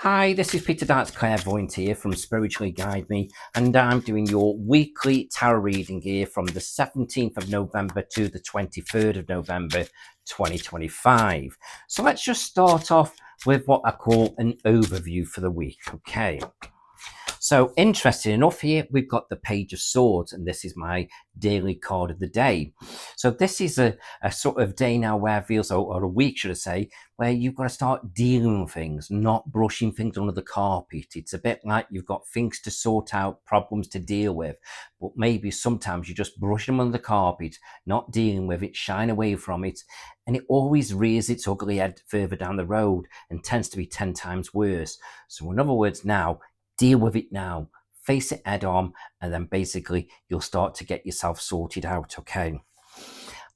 Hi, this is Peter Darts Clairvoyant here from Spiritually Guide Me, and I'm doing your weekly tarot reading here from the 17th of November to the 23rd of November 2025. So let's just start off with what I call an overview for the week. Okay. So, interesting enough, here we've got the Page of Swords, and this is my daily card of the day. So, this is a sort of day now where it feels, or a week, should I say, where you've got to start dealing with things, not brushing things under the carpet. It's a bit like you've got things to sort out, problems to deal with, but maybe sometimes you just brush them under the carpet, not dealing with it, shying away from it, and it always rears its ugly head further down the road and tends to be 10 times worse. So, in other words, now, deal with it now, face it head on, and then basically you'll start to get yourself sorted out. Okay.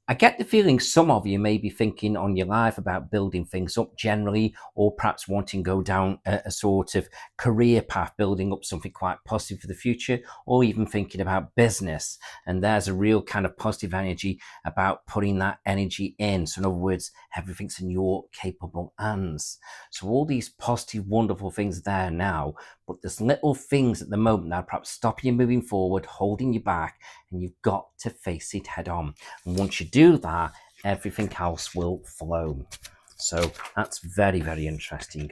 I get the feeling some of you may be thinking on your life about building things up generally, or perhaps wanting to go down a sort of career path, building up something quite positive for the future, or even thinking about business. And there's a real kind of positive energy about putting that energy in. So in other words, everything's in your capable hands. So all these positive, wonderful things are there now, but there's little things at the moment that are perhaps stopping you moving forward, holding you back, and you've got to face it head on. And once you do that, everything else will flow. So that's very, very interesting.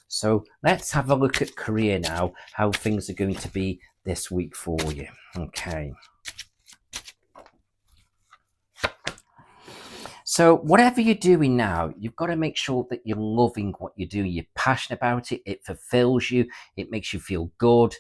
So let's have a look at career now, how things are going to be this week for you. Okay. So whatever you're doing now, you've got to make sure that you're loving what you do. You're passionate about it. It fulfills you. It makes you feel good,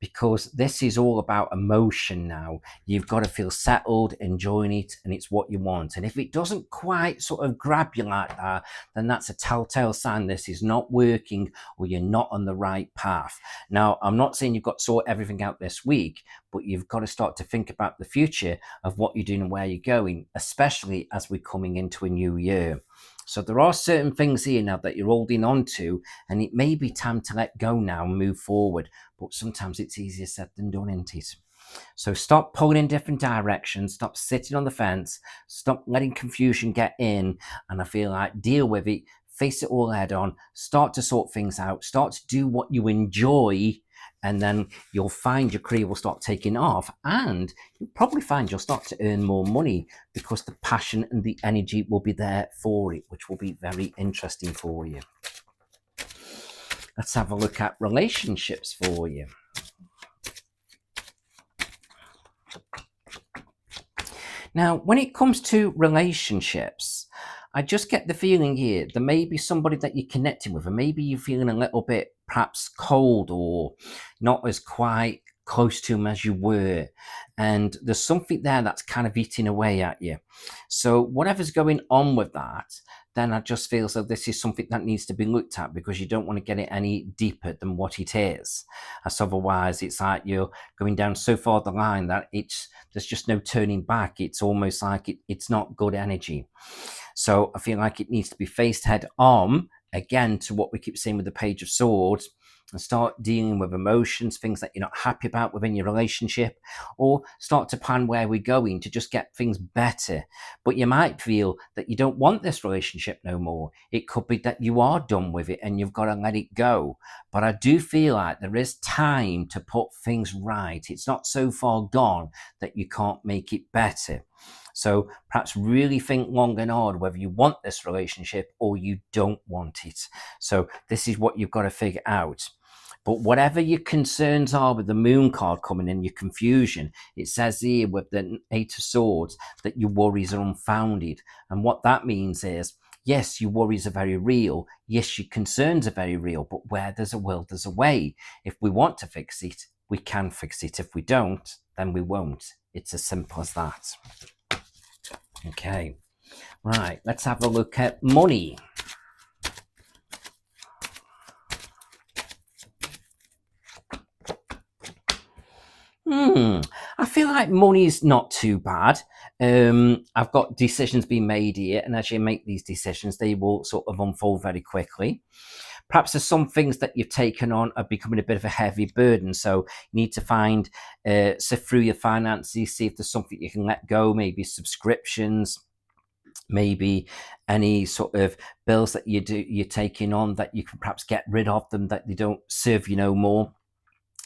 because this is all about emotion now. You've got to feel settled, enjoying it, and it's what you want. And if it doesn't quite sort of grab you like that, then that's a telltale sign this is not working, or you're not on the right path. Now, I'm not saying you've got to sort everything out this week, but you've got to start to think about the future of what you're doing and where you're going, especially as we're coming into a new year. So there are certain things here now that you're holding on to, and it may be time to let go now and move forward. But sometimes it's easier said than done, isn't it? So stop pulling in different directions, stop sitting on the fence, stop letting confusion get in, and I feel like deal with it, face it all head on, start to sort things out, start to do what you enjoy, and then you'll find your career will start taking off, and you'll probably find you'll start to earn more money because the passion and the energy will be there for it, which will be very interesting for you. Let's have a look at relationships for you. Now, when it comes to relationships, I just get the feeling here there may be somebody that you're connecting with, and maybe you're feeling a little bit perhaps cold or not as quite close to them as you were. And there's something there that's kind of eating away at you. So, whatever's going on with that, then I just feel so this is something that needs to be looked at, because you don't want to get it any deeper than what it is. As otherwise, it's like you're going down so far the line that there's just no turning back. It's almost like it's not good energy. So I feel like it needs to be faced head on, again, to what we keep saying with the Page of Swords, and start dealing with emotions, things that you're not happy about within your relationship, or start to plan where we're going to just get things better. But you might feel that you don't want this relationship no more. It could be that you are done with it and you've got to let it go. But I do feel like there is time to put things right. It's not so far gone that you can't make it better. So perhaps really think long and hard whether you want this relationship or you don't want it. So this is what you've got to figure out. But whatever your concerns are with the Moon card coming in, your confusion, it says here with the Eight of Swords that your worries are unfounded. And what that means is, yes, your worries are very real. Yes, your concerns are very real. But where there's a will, there's a way. If we want to fix it, we can fix it. If we don't, then we won't. It's as simple as that. Okay, right, let's have a look at money. I feel like money's not too bad. I've got decisions being made here, and as you make these decisions, they will sort of unfold very quickly. Perhaps there's some things that you've taken on are becoming a bit of a heavy burden, so you need to find, sift through your finances, see if there's something you can let go, maybe subscriptions, maybe any sort of bills that you're taking on, that you can perhaps get rid of them, that they don't serve you no more,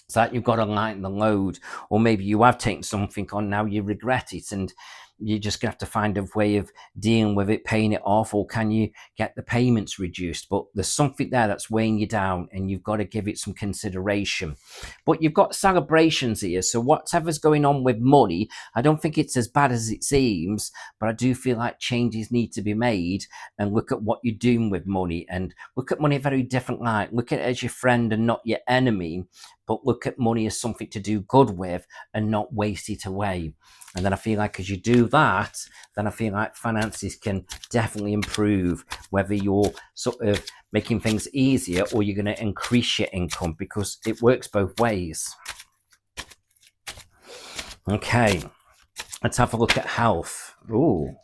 so that you've got to lighten the load. Or maybe you have taken something on, now you regret it, and you're just gonna have to find a way of dealing with it, paying it off, or can you get the payments reduced? But there's something there that's weighing you down, and you've got to give it some consideration. But you've got celebrations here, so whatever's going on with money, I don't think it's as bad as it seems, but I do feel like changes need to be made, and look at what you're doing with money, and look at money a very different light. Look at it as your friend and not your enemy, but look at money as something to do good with and not waste it away. And then I feel like as you do that, then I feel like finances can definitely improve, whether you're sort of making things easier or you're going to increase your income, because it works both ways. Okay, let's have a look at health. Ooh.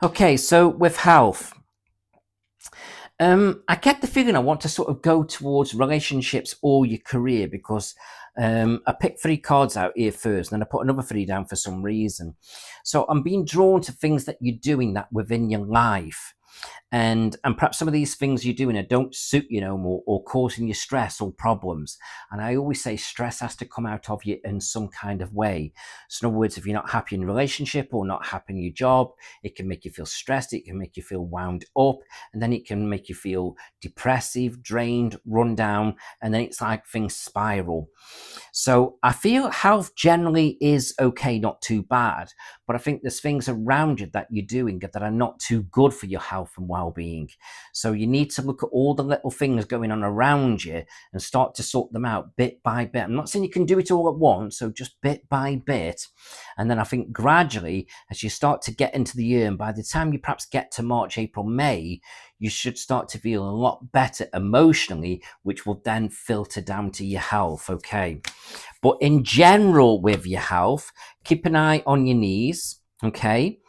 Okay, so with health, I get the feeling I want to sort of go towards relationships or your career, because I picked 3 cards out here first, and then I put another 3 down for some reason. So I'm being drawn to things that you're doing that within your life. And perhaps some of these things you're doing don't suit you no more, or causing you stress or problems. And I always say stress has to come out of you in some kind of way. So in other words, if you're not happy in a relationship or not happy in your job, it can make you feel stressed, it can make you feel wound up, and then it can make you feel depressive, drained, run down, and then it's like things spiral. So I feel health generally is okay, not too bad, but I think there's things around you that you're doing that are not too good for your health and well-being. So you need to look at all the little things going on around you and start to sort them out bit by bit. I'm not saying you can do it all at once, so just bit by bit. And then I think gradually, as you start to get into the year, and by the time you perhaps get to March, April, May, you should start to feel a lot better emotionally, which will then filter down to your health. Okay. But in general, with your health, keep an eye on your knees. Okay.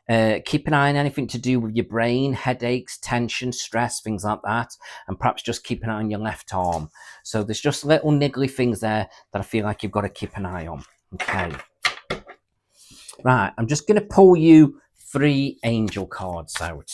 Keep an eye on anything to do with your brain, headaches, tension, stress, things like that. And perhaps just keep an eye on your left arm. So there's just little niggly things there that I feel like you've got to keep an eye on. Okay. Right. I'm just going to pull you 3 angel cards out.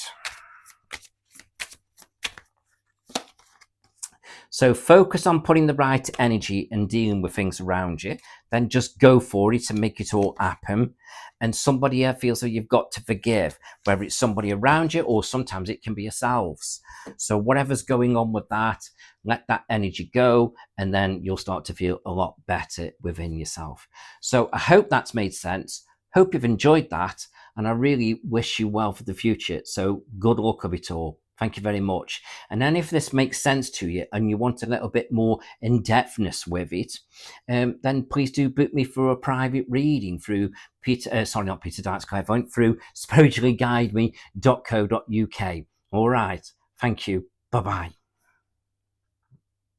So focus on putting the right energy and dealing with things around you. Then just go for it and make it all happen. And somebody here feels that you've got to forgive, whether it's somebody around you or sometimes it can be yourselves. So whatever's going on with that, let that energy go, and then you'll start to feel a lot better within yourself. So I hope that's made sense. Hope you've enjoyed that. And I really wish you well for the future. So good luck of it all. Thank you very much. And then if this makes sense to you and you want a little bit more in-depthness with it, then please do book me for a private reading through not Peter Dykes Clairvoyant, through spirituallyguideme.co.uk. All right. Thank you. Bye-bye.